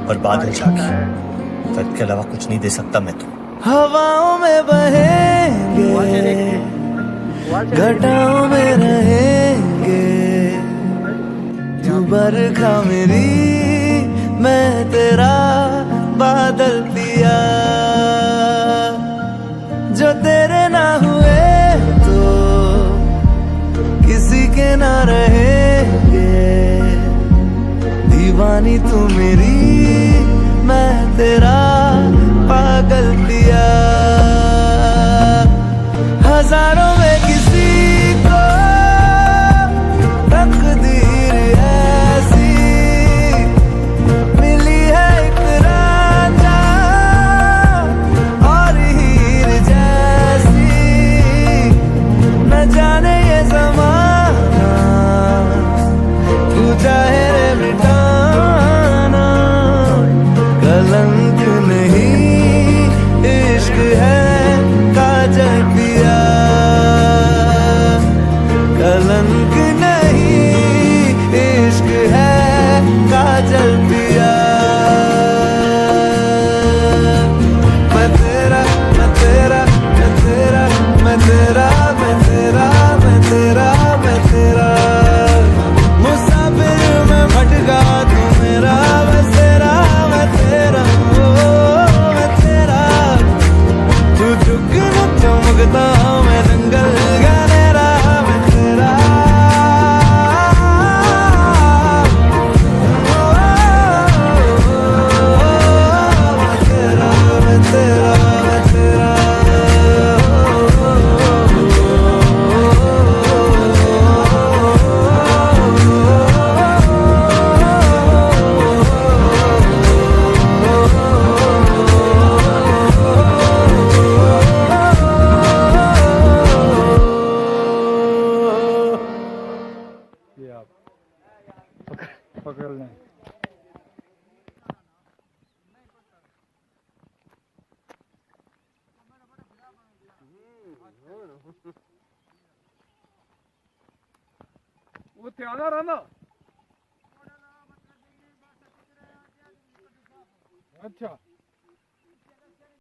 और बादल झांकी, फर्क के अलावा कुछ नहीं दे सकता मैं तो। हवाओं में बहेंगे, घटाओं में रहेंगे, तू बरखा मेरी, मैं तेरा बादल पिया। जो तेरे ना हुए तो किसी के ना रहेंगे, दीवानी तू मेरी, मैं तेरा पागल पिया। हजारों में किसी को तकदीर ऐसी मिली है, एक राजा और हीर जैसी। न जाने ये ज़माना तू चाहे रे मिटाना, कलंक नहीं इश्क है काजल पिया। कलंक नहीं इश्क है काजल पिया। मैं तेरा, मैं तेरा, मैं तेरा, मैं तेरा, मैं तेरा, मैं तेरा, मैं तेरा। मुसाफिर में भटका तू मेरा, मैं तेरा, मैं तेरा, ओ मैं तेरा। तू चुक चमकता मैं दंगल गहरा, मैं तेरा, मैं तेरा, मैं तेरा, मैं तेरा। ये आप पकड़ लें। वो त्याना रहना। अच्छा